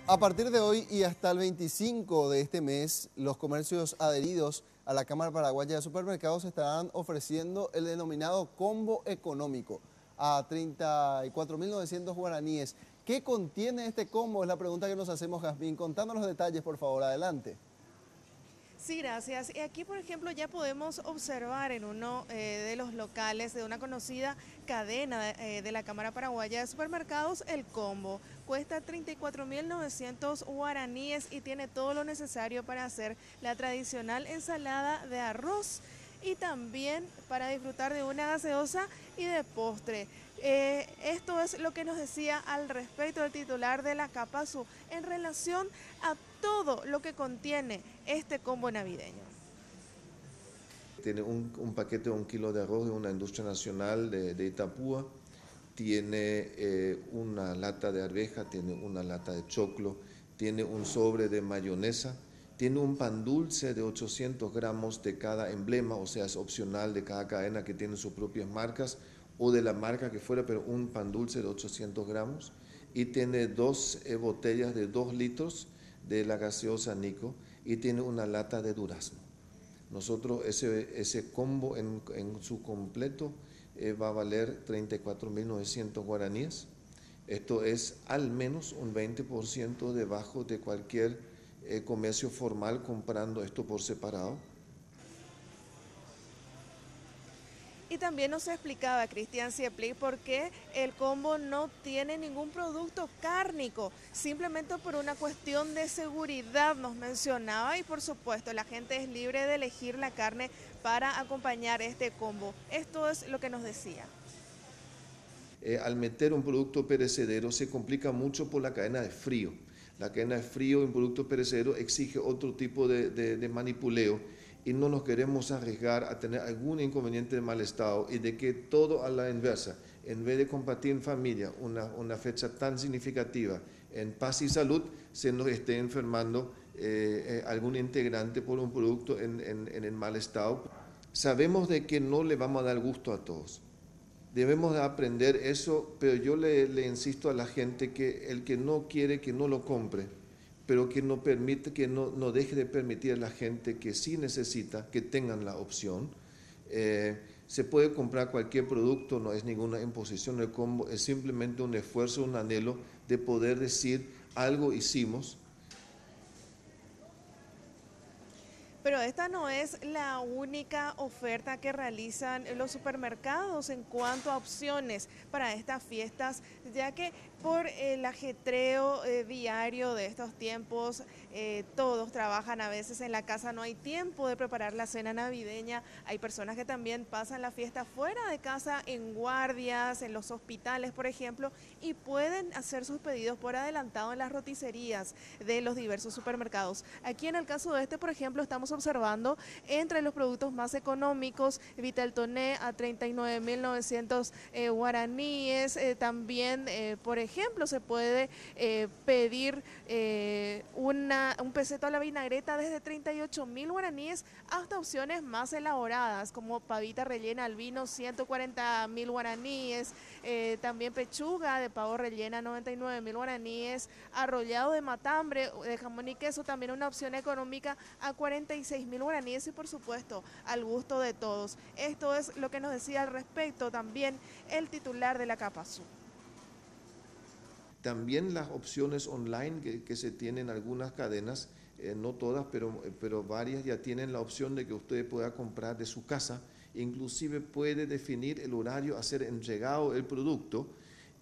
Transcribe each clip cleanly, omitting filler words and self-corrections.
A partir de hoy y hasta el 25 de este mes, los comercios adheridos a la Cámara Paraguaya de Supermercados estarán ofreciendo el denominado combo económico a 34.900 guaraníes. ¿Qué contiene este combo? Es la pregunta que nos hacemos, Jazmín. Contándonos los detalles, por favor, adelante. Sí, gracias. Y aquí, por ejemplo, ya podemos observar en uno de los locales de una conocida cadena de la Cámara Paraguaya de Supermercados el combo. Cuesta 34.900 guaraníes y tiene todo lo necesario para hacer la tradicional ensalada de arroz y también para disfrutar de una gaseosa y de postre. Esto es lo que nos decía al respecto el titular de la Capasu en relación a todo lo que contiene este combo navideño. Tiene un paquete de 1 kilo de arroz de una industria nacional de Itapúa, tiene una lata de arveja, tiene una lata de choclo, tiene un sobre de mayonesa, tiene un pan dulce de 800 gramos de cada emblema, o sea, es opcional de cada cadena que tiene sus propias marcas o de la marca que fuera, pero un pan dulce de 800 gramos y tiene 2 botellas de 2 litros de la gaseosa Nico y tiene una lata de durazno. Nosotros ese combo en su completo va a valer 34.900 guaraníes. Esto es al menos un 20% debajo de cualquier comercio formal comprando esto por separado. Y también nos explicaba Cristian Ciepli por qué el combo no tiene ningún producto cárnico, simplemente por una cuestión de seguridad nos mencionaba y por supuesto la gente es libre de elegir la carne para acompañar este combo. Esto es lo que nos decía. Al meter un producto perecedero se complica mucho por la cadena de frío. La cadena de frío en producto perecedero exige otro tipo de manipuleo y no nos queremos arriesgar a tener algún inconveniente de mal estado y de que todo a la inversa, en vez de compartir en familia una fecha tan significativa en paz y salud, se nos esté enfermando algún integrante por un producto en el mal estado. Sabemos de que no le vamos a dar gusto a todos. Debemos de aprender eso, pero yo le insisto a la gente que el que no quiere que no lo compre, pero que no permite, que no deje de permitir a la gente que sí necesita que tengan la opción. Se puede comprar cualquier producto, no es ninguna imposición el combo, es simplemente un esfuerzo, un anhelo de poder decir algo hicimos. Pero esta no es la única oferta que realizan los supermercados en cuanto a opciones para estas fiestas, ya que por el ajetreo diario de estos tiempos, todos trabajan a veces en la casa, no hay tiempo de preparar la cena navideña, hay personas que también pasan la fiesta fuera de casa, en guardias, en los hospitales, por ejemplo, y pueden hacer sus pedidos por adelantado en las roticerías de los diversos supermercados. Aquí en el caso de este, por ejemplo, estamos observando entre los productos más económicos, Vital Toné a 39.900 guaraníes, también, por ejemplo, se puede pedir un peseto a la vinagreta desde 38.000 guaraníes hasta opciones más elaboradas, como pavita rellena al vino, 140.000 guaraníes, también pechuga de pavo rellena, 99.000 guaraníes, arrollado de matambre, de jamón y queso, también una opción económica a 46.000 guaraníes y por supuesto al gusto de todos. Esto es lo que nos decía al respecto también el titular de la Capasu. También las opciones online que se tienen en algunas cadenas, no todas, pero varias ya tienen la opción de que usted pueda comprar de su casa, inclusive puede definir el horario a ser entregado el producto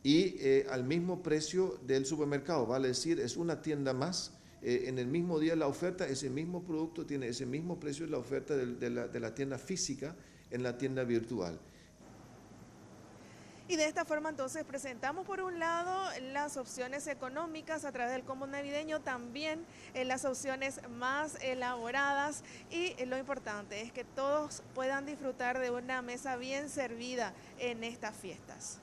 y al mismo precio del supermercado, vale decir, es una tienda más. En el mismo día la oferta, ese mismo producto tiene ese mismo precio de la oferta de la tienda física en la tienda virtual. Y de esta forma entonces presentamos por un lado las opciones económicas a través del combo navideño, también las opciones más elaboradas y lo importante es que todos puedan disfrutar de una mesa bien servida en estas fiestas.